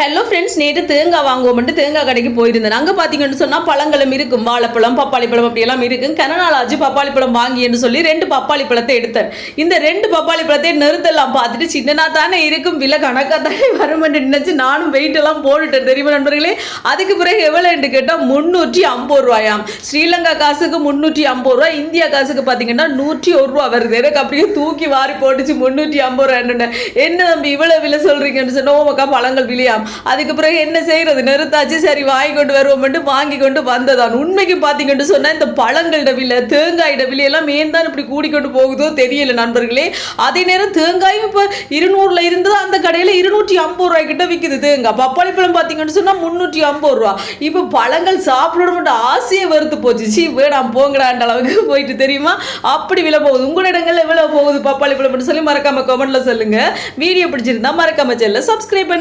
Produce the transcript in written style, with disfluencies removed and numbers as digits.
Hello friends, நேற்று தேங்காய் வாங்குவோம்ட்டு தேங்காய் கடைக்கு போயிருந்தேன். அங்கே பார்த்தீங்கன்னு சொன்னால் பழங்களும் இருக்கும், வாழைப்பழம், பப்பாளி பழம் அப்படியெல்லாம் இருக்கும். கனநாள் ஆச்சு பப்பாளி பழம் வாங்கி என்று சொல்லி 2 பப்பாளி பழத்தை எடுத்தேன். இந்த 2 பப்பாளி பழத்தை நிறுத்தலாம் பார்த்துட்டு சின்னனா தானே இருக்கும், விலை கணக்காக தானே வருமென்று நினைச்சு நானும் வெயிட் எல்லாம் போட்டுட்டேன். தெரியுமா நண்பர்களே? அதுக்கு பிறகு எவ்வளோன்னு கேட்டால் 350 ரூபாயாம். ஸ்ரீலங்கா காசுக்கு 350 ரூபா, இந்தியா காசுக்கு பார்த்தீங்கன்னா 101 ரூபா வருது. எனக்கு அப்படியே தூக்கி வாரி போட்டுச்சு 350 ரூபா. என்ன தம்பி இவ்வளோ விலை சொல்றீங்கன்னு சொன்னா, ஓமக்கா பழங்கள் விலையா. அதுக்கு பிறகு என்ன செய்யறது, நிறுத்தாச்சு. சரி வாங்கி கொண்டு வருவோம், வாங்கி கொண்டு வந்ததான். உண்மைக்கு பார்த்தீங்கன்னு சொன்னா இந்த பழங்களோட விலை, தேங்காயோட விலை எல்லாம் ஏன் தான் இப்படி கூடிக்கொண்டு போகுதோ தெரியல நண்பர்களே. அதே நேரம் தேங்காயும் இப்போ 200 இருந்தது, அந்த கடையில் 250 ரூபாய் கிட்ட விற்குது தேங்காய். பப்பாளி பழம் பார்த்தீங்கன்னு சொன்னா 350 ரூபா. இப்போ பழங்கள் சாப்பிட மட்டும் ஆசையை வெறுத்து போச்சு. சி வேணாம் போங்கடான்ற அளவுக்கு போயிட்டு, தெரியுமா? அப்படி விலை போகுது. உங்களோட இடங்கள்ல எவ்வளவு போகுது பப்பாளி பழம் சொல்லி மறக்காம கமெண்ட்ல சொல்லுங்க. வீடியோ பிடிச்சிருந்தா மறக்காம சேனலை சப்ஸ்கிரைப் பண்ணுங்க.